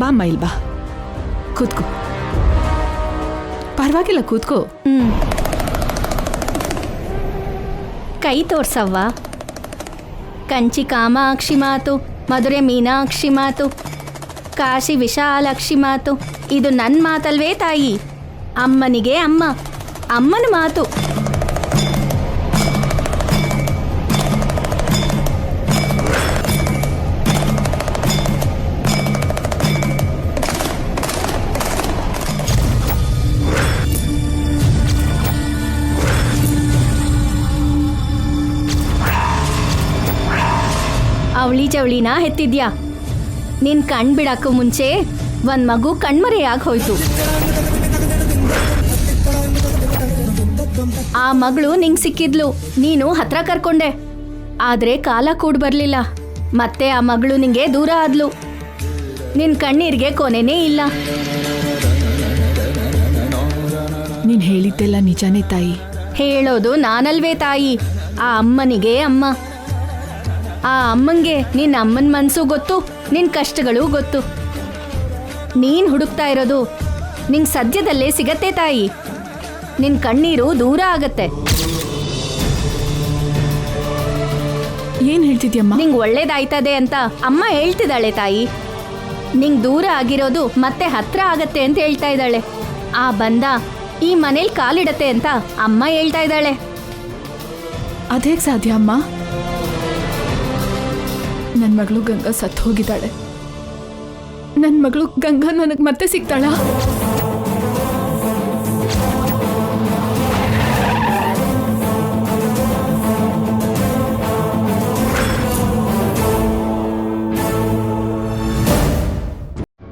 ಬಾಮ್ಮ ಇಲ್ಲಿ ಬಾ, ಕೂತ್ಕೋ. ಪರವಾಗಿಲ್ಲ, ಕೂತ್ಕೋ. ಕೈ ತೋರ್ಸವ್ವ. ಕಂಚಿ ಕಾಮಾಕ್ಷಿ ಮಾತು, ಮಧುರೆ ಮೀನಾಕ್ಷಿ ಮಾತು, ಕಾಶಿ ವಿಶಾಲಾಕ್ಷಿ ಮಾತು. ಇದು ನನ್ನ ಮಾತಲ್ವೇ ತಾಯಿ? ಅಮ್ಮನಿಗೆ ಅಮ್ಮ, ಅಮ್ಮನ ಮಾತು. ಅವಳಿ ಜವಳಿನ ಹೆತ್ತಿದ್ಯಾ? ನಿನ್ ಕಣ್ ಬಿಡಕ್ಕೂ ಮುಂಚೆ ಒಂದ್ ಮಗು ಕಣ್ಮರೆಯಾಗಿ ಹೋಯ್ತು. ಆ ಮಗಳು ನಿಂಗೆ ಸಿಕ್ಕಿದ್ಲು, ನೀನು ಹತ್ರ ಕರ್ಕೊಂಡೆ. ಆದ್ರೆ ಕಾಲ ಕೂಡ ಬರ್ಲಿಲ್ಲ, ಮತ್ತೆ ಆ ಮಗಳು ನಿಂಗೆ ದೂರ ಆದ್ಲು. ನಿನ್ ಕಣ್ಣೀರ್ಗೆ ಕೊನೆನೇ ಇಲ್ಲ. ನೀನ್ ಹೇಳಿದ್ದೆಲ್ಲ ನಿಜಾನೇ ತಾಯಿ. ಹೇಳೋದು ನಾನಲ್ವೇ ತಾಯಿ, ಆ ಅಮ್ಮನಿಗೆ ಅಮ್ಮ. ಆ ಅಮ್ಮಂಗೆ ನಿನ್ನ ಅಮ್ಮನ ಮನಸ್ಸು ಗೊತ್ತು, ನಿನ್ನ ಕಷ್ಟಗಳು ಗೊತ್ತು. ನೀನು ಹುಡುಕ್ತಾ ಇರೋದು ನಿಂಗೆ ಸದ್ಯದಲ್ಲೇ ಸಿಗತ್ತೆ ತಾಯಿ. ನಿನ್ನ ಕಣ್ಣೀರು ದೂರ ಆಗತ್ತೆ. ಏನ್ ಹೇಳ್ತಿದ್ಯಮ್ಮ? ನಿಂಗೆ ಒಳ್ಳೇದಾಯ್ತದೆ ಅಂತ ಅಮ್ಮ ಹೇಳ್ತಿದ್ದಾಳೆ ತಾಯಿ. ನಿಂಗೆ ದೂರ ಆಗಿರೋದು ಮತ್ತೆ ಹತ್ರ ಆಗತ್ತೆ ಅಂತ ಹೇಳ್ತಾ ಇದ್ದಾಳೆ. ಆ ಬಂದ ಈ ಮನೇಲಿ ಕಾಲಿಡತ್ತೆ ಅಂತ ಅಮ್ಮ ಹೇಳ್ತಾ ಇದ್ದಾಳೆ. ಅದೇಗ್ ಸಾಧ್ಯ ಅಮ್ಮ? ನನ್ನ ಮಗಳು ಗಂಗಾ ಸತ್ತು ಹೋಗಿದ್ದಾಳೆ. ನನ್ನ ಮಗಳು ಗಂಗಾ ನನಗೆ ಮತ್ತೆ ಸಿಗ್ತಾಳ?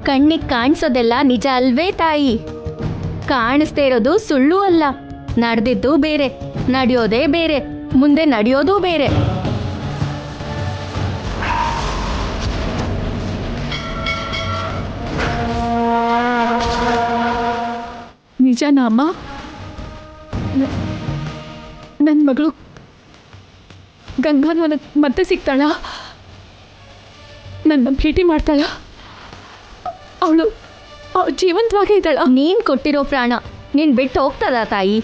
ಕಣ್ಣಿಗೆ ಕಾಣಿಸೋದೆಲ್ಲ ನಿಜ ಅಲ್ವೇ ತಾಯಿ? ಕಾಣಿಸ್ದೇ ಇರೋದು ಸುಳ್ಳು ಅಲ್ಲ. ನಡೆದಿದ್ದು ಬೇರೆ, ನಡೆಯೋದೇ ಬೇರೆ, ಮುಂದೆ ನಡೆಯೋದು ಬೇರೆ. ನಿಜನಾ ಅಮ್ಮ? ನನ್ನ ಮಗಳು ಗಂಗಾ ನನಗೆ ಮತ್ತೆ ಸಿಗ್ತಾಳ? ನನ್ನ ಭೇಟಿ ಮಾಡ್ತಾಳ? ಅವಳು ಜೀವಂತವಾಗೇ ಇದ್ದಾಳ? ನೀನ್ ಕೊಟ್ಟಿರೋ ಪ್ರಾಣ ನೀನ್ ಬಿಟ್ಟು ಹೋಗ್ತದ ತಾಯಿ?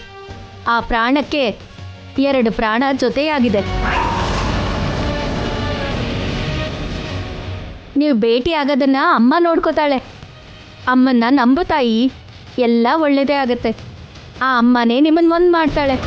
ಆ ಪ್ರಾಣಕ್ಕೆ 2 ಪ್ರಾಣ ಜೊತೆಯಾಗಿದೆ. ನೀವು ಭೇಟಿ ಆಗೋದನ್ನ ಅಮ್ಮ ನೋಡ್ಕೋತಾಳೆ. ಅಮ್ಮನ್ನ ನಂಬು ತಾಯಿ, ಎಲ್ಲ ಒಳ್ಳೇದೇ ಆಗತ್ತೆ. ಆ ಅಮ್ಮನೇ ನಿಮ್ಮನ್ನ ಒಂದ್ ಮಾಡ್ತಾಳೆ.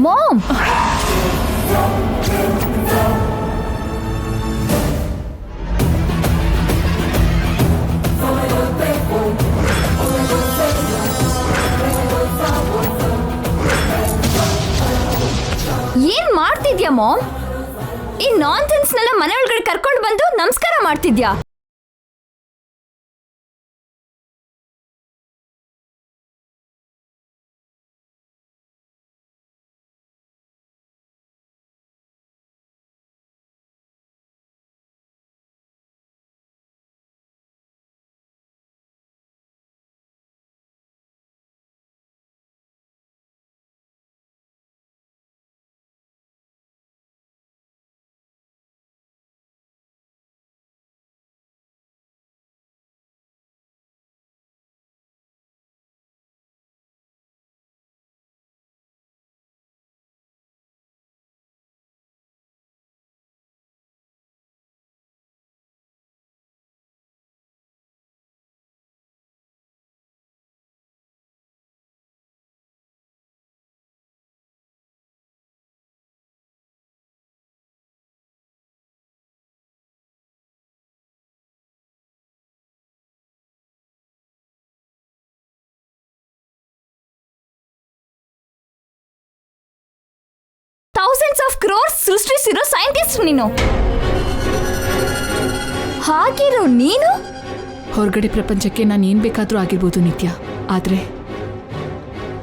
ಮಾಮ್, ಏನ್ ಮಾಡ್ತಿದ್ಯಾ ಮಾಮ್? ಈ ನಾನ್ಸೆನ್ಸ್ನೆಲ್ಲ ಮನೆ ಒಳಗಡೆ ಕರ್ಕೊಂಡು ಬಂದು ನಮಸ್ಕಾರ ಮಾಡ್ತಿದ್ಯಾ? ಥೌಸಂಡ್ಸ್ ಆಫ್ ಕ್ರೋರ್ಸ್ ಸೃಷ್ಟಿಸಿರೋ ಸೈಂಟಿಸ್ಟ್ ನೀನು. ಹಾಗಿರೋ ನೀನು ಹೊರಗಡೆ ಪ್ರಪಂಚಕ್ಕೆ ನಾನು ಏನು ಬೇಕಾದರೂ ಆಗಿರ್ಬೋದು ನಿತ್ಯ, ಆದರೆ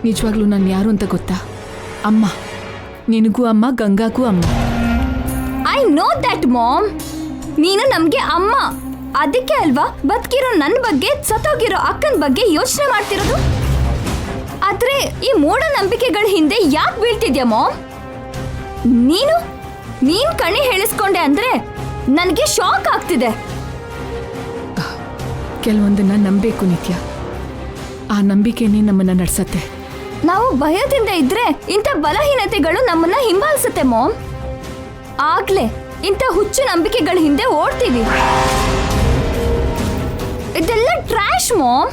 ನಿಜವಾಗ್ಲೂ ನಾನು ಯಾರು ಅಂತ ಗೊತ್ತಾ? ಅಮ್ಮ. ನಿನಗೂ ಅಮ್ಮ, ಗಂಗಾಗೂ ಅಮ್ಮ. I know that mom. ನೀನು ನಮ್ಗೆ ಅಮ್ಮ. ಅದಕ್ಕೆ ಅಲ್ವಾ ಬದುಕಿರೋ ನನ್ನ ಬಗ್ಗೆ, ಸತ್ತೋಗಿರೋ ಅಕ್ಕನ ಬಗ್ಗೆ ಯೋಚನೆ ಮಾಡ್ತಿರೋದು. ಆದ್ರೆ ಈ ಮೂಢನಂಬಿಕೆಗಳ ಹಿಂದೆ ಯಾಕೆ ಬೀಳ್ತಿದ್ಯಾ ಮಾಮ್? ನೀನ್ ಕಣಿ ಹೇಳಿಸ್ಕೊಂಡೆ ಅಂದ್ರೆ ನನಗೆ ಶಾಕ್ ಆಗ್ತಿದೆ. ಕೆಲವೊಂದನ್ನ ನಂಬೇಕು ನಿತ್ಯ. ಆ ನಂಬಿಕೆನೇ ನಮ್ಮನ್ನ ನಡ್ಸತ್ತೆ. ನಾವು ಭಯದಿಂದ ಇದ್ರೆ ಇಂಥ ಬಲಹೀನತೆಗಳು ನಮ್ಮನ್ನ ಹಿಂಬಾಲಿಸುತ್ತೆ ಮಾಮ್. ಆಗ್ಲೇ ಇಂಥ ಹುಚ್ಚು ನಂಬಿಕೆಗಳ ಹಿಂದೆ ಓಡ್ತೀವಿ. ಇದೆಲ್ಲ ಟ್ರ್ಯಾಶ್ ಮಾಮ್.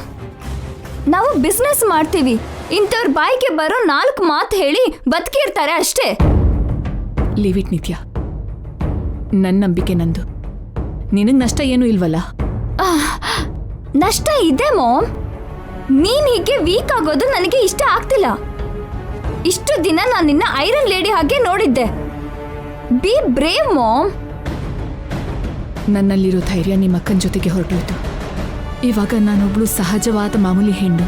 ನಾವು ಬಿಸ್ನೆಸ್ ಮಾಡ್ತೀವಿ, ಇಂಥವ್ರ ಬಾಯಿಗೆ ಬರೋ 4 ಮಾತು ಹೇಳಿ ಬದುಕಿರ್ತಾರೆ ಅಷ್ಟೇ. ಲೀವ್ ಇಟ್ ನಿತ್ಯ. ನನ್ನ ನಂಬಿಕೆ ನಂದು. ನಿನಗೆ ನಷ್ಟ ಏನೂ ಇಲ್ವಲ್ಲ? ನಷ್ಟ ಇದೆ ಮಾಮ್. ನೀನ್ ಹೀಗೆ ವೀಕ್ ಆಗೋದು ನನಗೆ ಇಷ್ಟ ಆಗ್ತಿಲ್ಲ. ಇಷ್ಟು ದಿನ ನಾನು ನಿನ್ನ ಐರನ್ ಲೇಡಿ ಹಾಗೆ ನೋಡಿದ್ದೆ. Be brave ma'am. ನನ್ನಲ್ಲಿರೋ ಧೈರ್ಯ ನಿಮ್ಮ ಅಕ್ಕನ ಜೊತೆಗೆ ಹೊರಟೋಯ್ತು. ಇವಾಗ ನಾನೊಬ್ಳು ಸಹಜವಾದ ಮಾಮೂಲಿ ಹೆಣ್ಣು,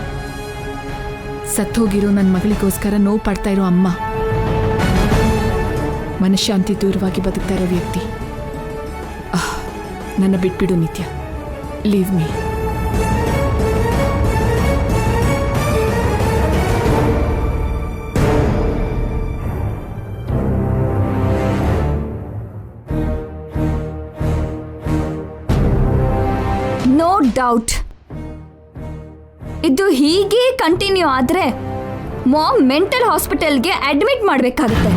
ಸತ್ತೋಗಿರೋ ನನ್ನ ಮಗಳಿಗೋಸ್ಕರ ನೋವು ಪಡ್ತಾ ಇರೋ ಅಮ್ಮ, ಮನಃಶಾಂತಿ ದೂರವಾಗಿ ಬದುಕ್ತಾ ಇರೋ ವ್ಯಕ್ತಿ. ನನ್ನ ಬಿಟ್ಬಿಡು Nithya. Leave me. No doubt. ಇದು ಹೀಗೆ ಕಂಟಿನ್ಯೂ ಆದ್ರೆ ಮಾಮ್ ಮೆಂಟಲ್ ಹಾಸ್ಪಿಟಲ್ಗೆ ಅಡ್ಮಿಟ್ ಮಾಡಬೇಕಾಗುತ್ತೆ.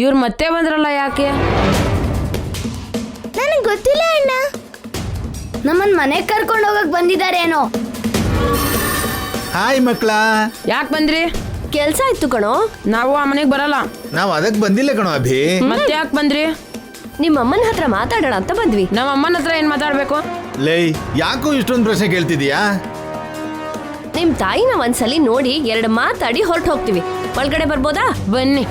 ಇವ್ರು ಮತ್ತೆ ಬಂದ್ರಲ್ಲ, ಯಾಕೆ? ನನಗೆ ಗೊತ್ತಿಲ್ಲ ಅಣ್ಣ. ನಮ್ಮನ್ ಮನೆಗೆ ಕರ್ಕೊಂಡು ಹೋಗಕ್ ಬಂದಿದ್ದಾರೇನೋ. ಹಾಯ್ ಮಕ್ಕಳ. ಯಾಕೆ ಬಂದ್ರಿ? ಕೆಲ್ಸ ಇತ್ತು ಕಣೋ. ನಾವು ಆ ಮನೆಗೆ ಬರಲ್ಲ. ನಾವು ಅದಕ್ಕೆ ಬಂದಿಲ್ಲ ಕಣೋ ಅಭಿ. ಮತ್ತೆ ಯಾಕೆ ಬಂದ್ರಿ? ನಿಮ್ಮ ಅಮ್ಮನ ಹತ್ರ ಮಾತಾಡೋಣ ಅಂತ ಬಂದ್ವಿ. ನಮ್ಮ ಅಮ್ಮನ ಹತ್ರ ಏನ್ ಮಾತಾಡ್ಬೇಕು? ಲೈ, ಯಾಕೋ ಇಷ್ಟೊಂದು ಪ್ರಶ್ನೆ ಕೇಳ್ತಿದೀಯಾ? ನಿಮ್ ತಾಯಿನ ಒಂದ್ಸಲಿ ನೋಡಿ 2 ಮಾತಾಡಿ ಹೊರಟು ಹೋಗ್ತೀವಿ. ಒಳಗಡೆ ಬರ್ಬೋದಾ? ಬನ್ನಿ.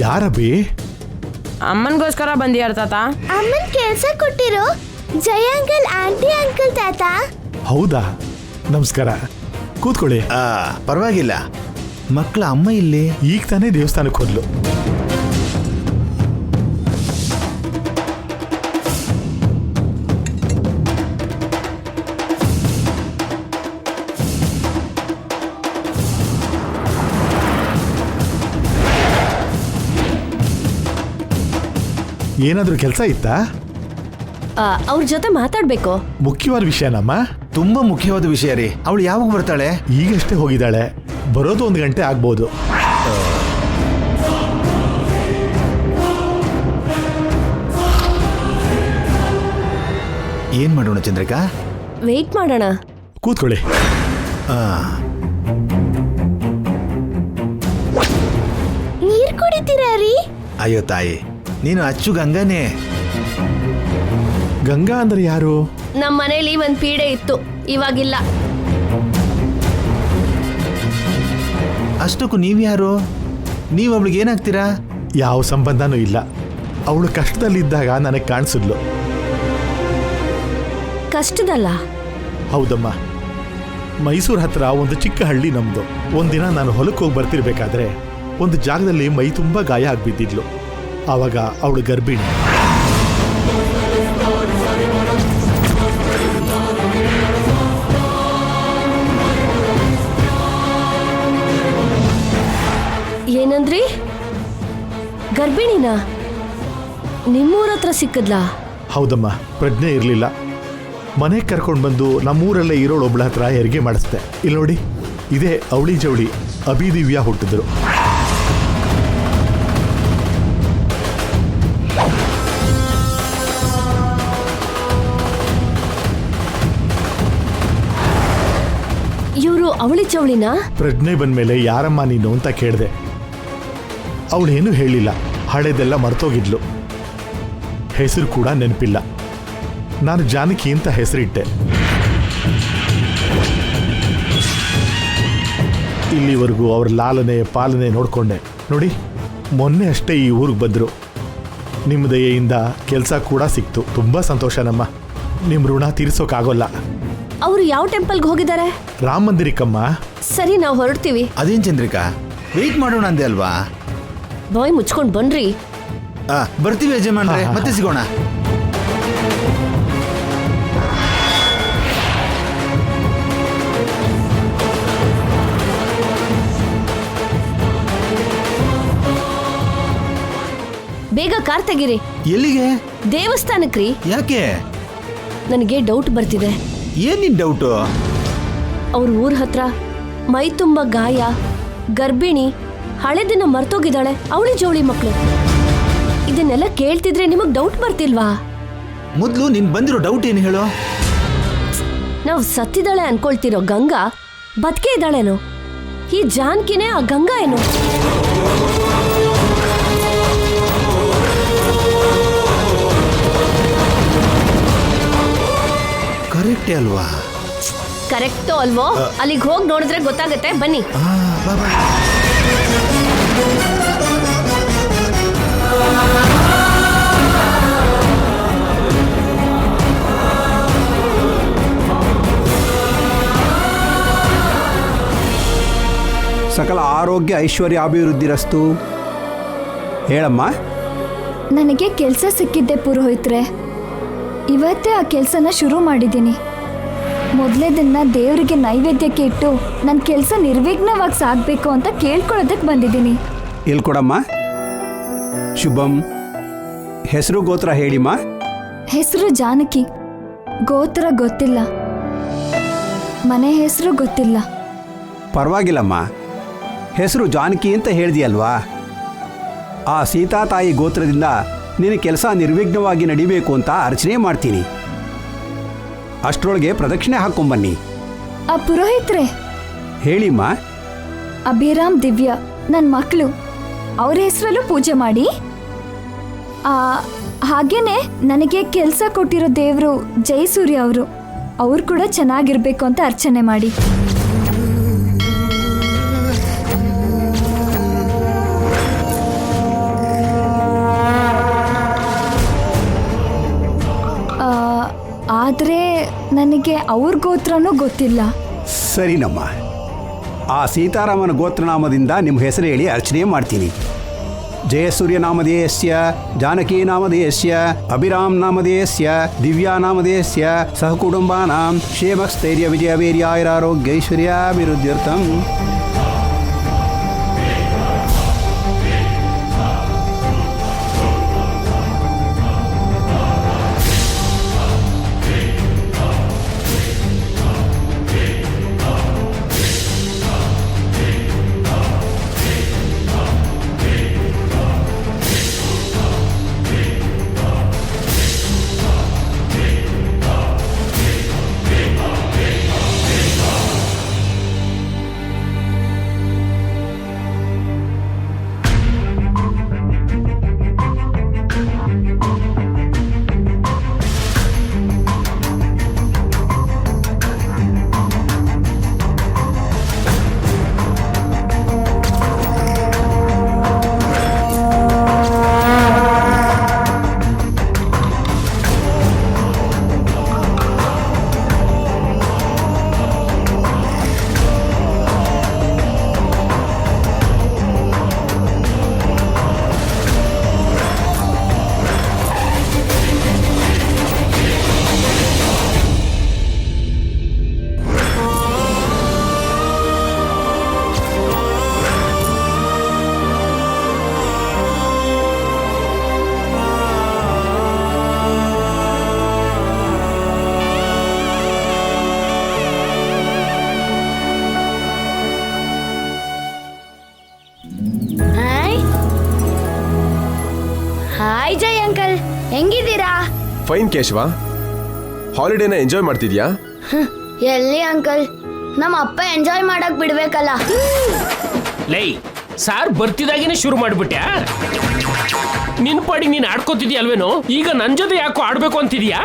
ಯಾರಬಿ? ಅಮ್ಮನಿಗೋಸ್ಕರ ಬಂದಿಯಾರ ತಾತ. ಅಮ್ಮನ್ ಕೆಲ್ಸ ಕೊಟ್ಟಿರೋ ಜಯ ಅಂಕಲ್, ಆಂಟಿ ಅಂಕಲ್ ತಾತ. ಹೌದಾ? ನಮಸ್ಕಾರ, ಕೂತ್ಕೊಳ್ಳಿ. ಪರವಾಗಿಲ್ಲ. ಮಕ್ಕಳ ಅಮ್ಮ ಇಲ್ಲಿ ಈಗ ತಾನೇ ದೇವಸ್ಥಾನಕ್ಕೆ ಹೋದ್ಲು. ಏನಾದ್ರೂ ಕೆಲಸ ಇತ್ತಾ? ಅವ್ರ ಜೊತೆ ಮಾತಾಡ್ಬೇಕು. ಮುಖ್ಯವಾದ ವಿಷಯನಮ್ಮ. ತುಂಬಾ ಮುಖ್ಯವಾದ ವಿಷಯ ರೀ. ಅವಳು ಯಾವಾಗ ಬರ್ತಾಳೆ? ಈಗಷ್ಟೇ ಹೋಗಿದ್ದಾಳೆ. ಬರೋದು 1 ಗಂಟೆ ಆಗ್ಬೋದು. ಏನ್ ಮಾಡೋಣ ಚಂದ್ರಿಕಾ? ವೆಯ್ಟ್ ಮಾಡೋಣ. ಕೂತ್ಕೊಳ್ಳಿ. ಆ, ನೀರ್ ಕುಡಿತೀರಾ ರೀ? ಅಯ್ಯೋ ತಾಯಿ, ನೀನು ಅಚ್ಚು ಗಂಗಾನೇ. ಗಂಗಾ ಅಂದ್ರೆ ಯಾರು? ನಮ್ಮ ಮನೇಲಿ ಒಂದ್ ಪೀಡೆ ಇತ್ತು, ಇವಾಗಿಲ್ಲ. ಅಷ್ಟಕ್ಕೂ ನೀವ್ಯಾರು? ನೀವು ಅವಳಿಗೆ ಏನಾಗ್ತೀರಾ? ಯಾವ ಸಂಬಂಧನೂ ಇಲ್ಲ. ಅವಳು ಕಷ್ಟದಲ್ಲಿದ್ದಾಗ ನನಗೆ ಕಾಣಿಸಿದ್ಲು. ಕಷ್ಟದಲ್ಲ? ಹೌದಮ್ಮ. ಮೈಸೂರು ಹತ್ರ ಒಂದು ಚಿಕ್ಕ ಹಳ್ಳಿ ನಮ್ದು. ಒಂದಿನ ನಾನು ಹೊಲಕ್ಕೆ ಹೋಗಿ ಬರ್ತಿರ್ಬೇಕಾದ್ರೆ ಒಂದು ಜಾಗದಲ್ಲಿ ಮೈ ತುಂಬ ಗಾಯ ಆಗ್ಬಿದ್ದಿದ್ಲು. ಆವಾಗ ಅವಳು ಗರ್ಭಿಣಿ. ಏನಂದ್ರಿ? ಗರ್ಭಿಣಿನಾ? ನಿಮ್ಮೂರ ಹತ್ರ ಸಿಕ್ಕದ್ಲಾ? ಹೌದಮ್ಮ, ಪ್ರಜ್ಞೆ ಇರಲಿಲ್ಲ. ಮನೆಗೆ ಕರ್ಕೊಂಡು ಬಂದು ನಮ್ಮೂರಲ್ಲೇ ಇರೋಳು ಒಬ್ಳ ಹತ್ರ ಹೆರಿಗೆ ಮಾಡಿಸ್ದೆ. ಇಲ್ಲಿ ನೋಡಿ, ಇದೇ ಅವಳಿ ಜವಳಿ ಅಭಿದಿವ್ಯ ಹುಟ್ಟಿದ್ರು. ಇವರು ಅವಳಿ ಚವಳಿನ? ಪ್ರಜ್ಞೆ ಬಂದ್ಮೇಲೆ ಯಾರಮ್ಮ ನೀನು ಅಂತ ಕೇಳಿದೆ. ಅವಳೇನು ಹೇಳಿಲ್ಲ. ಹಳೆದೆಲ್ಲ ಮರ್ತೋಗಿದ್ಲು. ಹೆಸರು ಕೂಡ ನೆನಪಿಲ್ಲ. ನಾನು ಜಾನಕಿ ಅಂತ ಹೆಸರಿಟ್ಟೆ. ಇಲ್ಲಿವರೆಗೂ ಅವ್ರ ಲಾಲನೆ ಪಾಲನೆ ನೋಡ್ಕೊಂಡೆ. ನೋಡಿ, ಮೊನ್ನೆ ಅಷ್ಟೇ ಈ ಊರಿಗೆ ಬಂದರು. ನಿಮ್ಮ ದಯೆಯಿಂದ ಕೆಲಸ ಕೂಡ ಸಿಕ್ತು. ತುಂಬ ಸಂತೋಷನಮ್ಮ. ನಿಮ್ಮ ಋಣ ತೀರಿಸೋಕ್ಕಾಗೋಲ್ಲ. ಅವರು ಯಾವ ಟೆಂಪಲ್ಗೆ ಹೋಗಿದ್ದಾರೆ? ರಾಮ ಮಂದಿರಕ್ಕಮ್ಮ. ಸರಿ, ನಾವು ಹೊರಡ್ತೀವಿ. ಅದೇನ್ ಚಂದ್ರಿಕಾ, ವೆಯ್ಟ್ ಮಾಡೋಣ ಅಂದೆ ಅಲ್ವಾ? ಬಾಯ್ ಮುಚ್ಕೊಂಡು ಬನ್ರಿ. ಬರ್ತೀವಿ ಯಜಮಾನ್ರೆ, ಮತ್ತೆ ಸಿಗೋಣ. ಬೇಗ ಕಾರ್ ತೆಗೀರಿ. ಎಲ್ಲಿಗೆ? ದೇವಸ್ಥಾನಕ್ರಿ. ಯಾಕೆ? ನನಗೆ ಡೌಟ್ ಬರ್ತಿದೆ. ಏನ್ ನಿನ್ ಡೌಟು? ಅವ್ರ ಊರ್ ಹತ್ರ ಮೈ ತುಂಬ ಗಾಯ, ಗರ್ಭಿಣಿ, ಹಳೆ ದಿನ ಮರ್ತೋಗಿದ್ದಾಳೆ, ಅವಳಿ ಜವಳಿ ಮಕ್ಕಳು. ಇದನ್ನೆಲ್ಲ ಕೇಳ್ತಿದ್ರೆ ನಿಮಗ್ ಡೌಟ್ ಬರ್ತಿಲ್ವಾ? ಮೊದ್ಲು ನಿನ್ ಬಂದಿರೋ ಡೌಟ್ ಏನು ಹೇಳೋ? ನಾವು ಸತ್ತಿದ್ದಾಳೆ ಅನ್ಕೊಳ್ತಿರೋ ಗಂಗಾ ಬದುಕೇ ಇದ್ದಾಳೇನೋ? ಈ ಜಾನ್ಕಿನೇ ಆ ಗಂಗಾ ಏನು? ಕರೆಕ್ಟೇ ಅಲ್ವಾ? ಕರೆಕ್ಟೋ ಅಲ್ವೋ? ಅಲ್ಲಿಗೆ ಹೋಗಿ ನೋಡಿದ್ರೆ ಗೊತ್ತಾಗತ್ತೆ, ಬನ್ನಿ. ಬಾ ಬಾ. ಸಕಲ ಆರೋಗ್ಯ ಐಶ್ವರ್ಯ ಅಭಿವೃದ್ಧಿರಸ್ತು. ಹೇಳಮ್ಮ. ನನಗೆ ಕೆಲಸ ಸಿಕ್ಕಿದ್ದೆ ಪುರೋಹಿತ್ರೆ. ಇವತ್ತೇ ಆ ಕೆಲಸನ ಶುರು ಮಾಡಿದ್ದೀನಿ. ಮೊದಲೇ ದಿನ ದೇವರಿಗೆ ನೈವೇದ್ಯಕ್ಕೆ ಇಟ್ಟು ನನ್ನ ಕೆಲಸ ನಿರ್ವಿಘ್ನವಾಗಿ ಸಾಗಬೇಕು ಅಂತ ಕೇಳ್ಕೊಳ್ಳೋದಕ್ಕೆ ಬಂದಿದ್ದೀನಿ. ಇಲ್ಲಿ ಕೊಡಮ್ಮ. ಶುಭಂ. ಹೆಸರು ಗೋತ್ರ ಹೇಳಿಮ್ಮ. ಹೆಸರು ಜಾನಕಿ. ಗೋತ್ರ ಗೊತ್ತಿಲ್ಲ. ಮನೆ ಹೆಸರು ಗೊತ್ತಿಲ್ಲ. ಪರವಾಗಿಲ್ಲಮ್ಮ, ಹೆಸರು ಜಾನಕಿ ಅಂತ ಹೇಳಿದೆಯಲ್ವಾ? ಆ ಸೀತಾ ತಾಯಿ ಗೋತ್ರದಿಂದ ನಿನ್ನ ಕೆಲಸ ನಿರ್ವಿಘ್ನವಾಗಿ ನಡಿಬೇಕು ಅಂತ ಅರ್ಚನೆ ಮಾಡ್ತೀನಿ. ಅಷ್ಟರೊಳಗೆ ಪ್ರದಕ್ಷಿಣೆ ಹಾಕ್ಕೊಂಬನ್ನಿ. ಆ ಪುರೋಹಿತ್ರೆ. ಹೇಳಿಮ್ಮ. ಅಭಿರಾಮ್ ದಿವ್ಯ ನನ್ನ ಮಕ್ಕಳು. ಅವ್ರ ಹೆಸರಲ್ಲೂ ಪೂಜೆ ಮಾಡಿ. ಹಾಗೇನೆ ನನಗೆ ಕೆಲಸ ಕೊಟ್ಟಿರೋ ದೇವರು ಜಯಸೂರ್ಯ ಅವರು. ಅವ್ರು ಕೂಡ ಚೆನ್ನಾಗಿರ್ಬೇಕು ಅಂತ ಅರ್ಚನೆ ಮಾಡಿ. ಆದರೆ ನನಗೆ ಅವ್ರ ಗೋತ್ರನೂ ಗೊತ್ತಿಲ್ಲ. ಸರಿನಮ್ಮ, ಆ ಸೀತಾರಾಮನ ಗೋತ್ರನಾಮದಿಂದ ನಿಮ್ಮ ಹೆಸರು ಹೇಳಿ ಅರ್ಚನೆ ಮಾಡ್ತೀನಿ. ಜಯಸೂರ್ಯ ನಾಮಧೇಯಸ್ಯ, ಜಾನಕಿ ನಾಮಧೇಯಸ್ಯ, ಅಭಿರಾಮ್ ನಾಮಧೇಯಸ್ಯ, ದಿವ್ಯಾ ನಾಮಧೇಯಸ್ಯ ಸಹಕುಟುಂಬಾನಾಂ ಕ್ಷೇಮಸ್ಥೈರ್ಯ ವಿಜಯ ವೀರ್ಯಾಯುರಾರೋಗ್ಯೈಶ್ವರ್ಯಾಭಿವೃದ್ಧ್ಯರ್ಥಂ. ಹಾಯ್ ಜೈ ಅಂಕಲ್, ಹೆಂಗಿದ್ದೀರಾ? ಫೈನ್ ಕೇಶವ, ಹಾಲಿಡೇನ ಎಂಜಾಯ್ ಮಾಡ್ತಿದ್ಯಾ? ಎಲ್ಲಿ ಅಂಕಲ್, ನಮ್ಮ ಅಪ್ಪ ಎಂಜಾಯ್ ಮಾಡಕ್ ಬಿಡ್ಬೇಕಲ್ಲ. ಲೈ ಸಾರ್ ಬರ್ತಿದಾಗೇನೆ ಶುರು ಮಾಡ್ಬಿಟ್ಯಾ? ನಿನ್ ಪಾಡಿ ನೀನ್ ಆಡ್ಕೋತಿದ್ಯಾ ಅಲ್ವೇನೋ, ಈಗ ನನ್ ಜೊತೆ ಯಾಕೋ ಆಡ್ಬೇಕು ಅಂತಿದ್ಯಾ?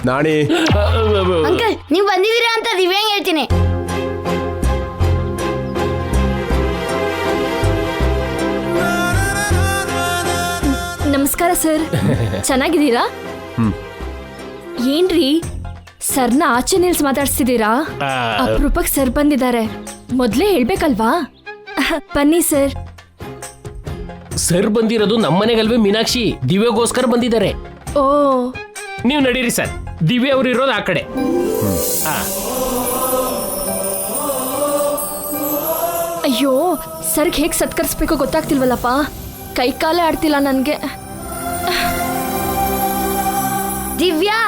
ನಾಣಿ, ಅಂಕಲ್, ನೀವ್ ಬಂದಿದ್ದೀರಾ ಅಂತ ದಿವ್ಯಾಂಗ್ ಹೇಳ್ತೀನಿ. ನಮಸ್ಕಾರ ಸರ್, ಚೆನ್ನಾಗಿದ್ದೀರಾ? ಏನ್ರಿ ಸರ್ನ ಆಚೆ ನಿಲ್ಸ್ ಮಾತಾಡ್ಸ್ತಿದ್ದೀರಾ? ಅಪರೂಪಕ್ಕೆ ಸರ್ ಬಂದಿದ್ದಾರೆ, ಮೊದ್ಲೇ ಹೇಳ್ಬೇಕಲ್ವಾ? ಬನ್ನಿ ಸರ್. ಸರ್ ಬಂದಿರೋದು ನಮ್ಮನೆಗಲ್ವೇ ಮೀನಾಕ್ಷಿ, ದಿವ್ಯಗೋಸ್ಕರ ಬಂದಿದ್ದಾರೆ. ಓ, ನೀವು ನಡೀರಿ ಸರ್, ದಿವ್ಯ ಅವ್ರು ಇರೋದು ಆ ಕಡೆ. ಅಯ್ಯೋ, ಸರ್ಗ್ ಹೇಗ್ ಸತ್ಕರಿಸ್ಬೇಕು ಗೊತ್ತಾಗ್ತಿಲ್ವಲ್ಲಪ್ಪ, ಕೈ ಕಾಲೇ ಆಡ್ತಿಲ್ಲ ನನ್ಗೆ. ದಿವ್ಯಾ,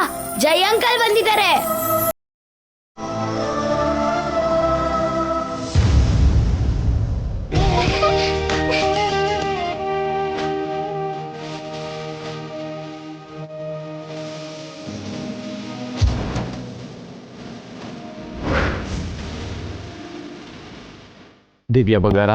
ಜೈ ಅಂಕಲ್ ಬಂದಿದ್ದಾರೆ. ದಿವ್ಯಾ ಬಂಗಾರ,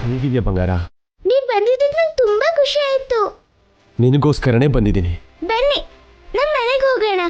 ಹೇಗಿದ್ಯಾ ಬಂಗಾರ? ನೀನ್ ಬಂದಿದ್ದು ನಂಗೆ ತುಂಬಾ ಖುಷಿ ಆಯ್ತು. ನಿನಗೋಸ್ಕರನೇ ಬಂದಿದ್ದೀನಿ. ಬನ್ನಿ, ನಮ್ಮ ಮನೆಗೆ ಹೋಗೋಣ.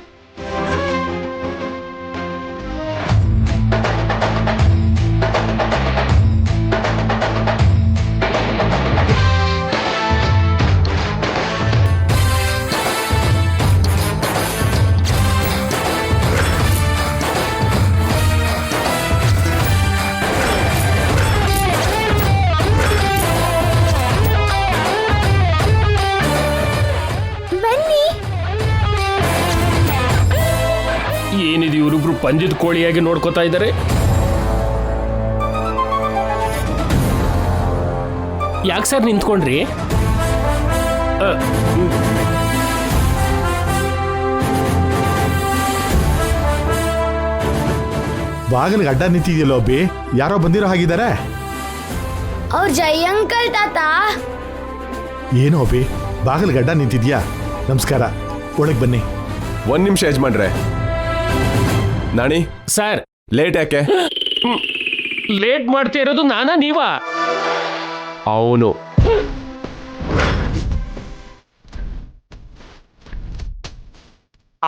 ಏನಿದೆ ಇವರಿಬ್ರು ಪಂಜದ ಕೋಳಿಯಾಗಿ ನೋಡ್ಕೋತಾ ಇದ್ದಾರೆ? ಯಾಕೆ ಸರ್ ನಿಂತ್ಕೊಂಡ್ರಿ? ಬಾಗಿಲಿಗೆ ಅಡ್ಡ ನಿಂತಿದೆಯಲ್ಲೋ ಅಬ್ಬಿ, ಯಾರೋ ಬಂದಿರೋ ಹಾಗಿದ್ದಾರೆ. ಅವ್ರ ಜೈ ಅಂಕಲ್ ತಾತ. ಏನೋ ಅಬ್ಬಿ, ಬಾಗಿಲಿಗೆ ಅಡ್ಡ ನಿಂತಿದ್ಯಾ? ನಮಸ್ಕಾರ, ಒಳಗೆ ಬನ್ನಿ. ಒಂದ್ ನಿಮಿಷ ಯಜಮಾನ್ರೆ. ನಾಣಿ ಸರ್, ಲೇಟ್ ಯಾಕೆ? ಲೇಟ್ ಮಾಡ್ತಾ ಇರೋದು ನಾನಾ ನೀವಾ? ಅವನು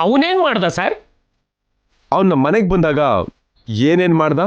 ಅವನೇನ್ ಮಾಡ್ದ ಸರ್? ಅವ್ನು ನಮ್ಮ ಮನೆಗೆ ಬಂದಾಗ ಏನೇನ್ ಮಾಡ್ದ?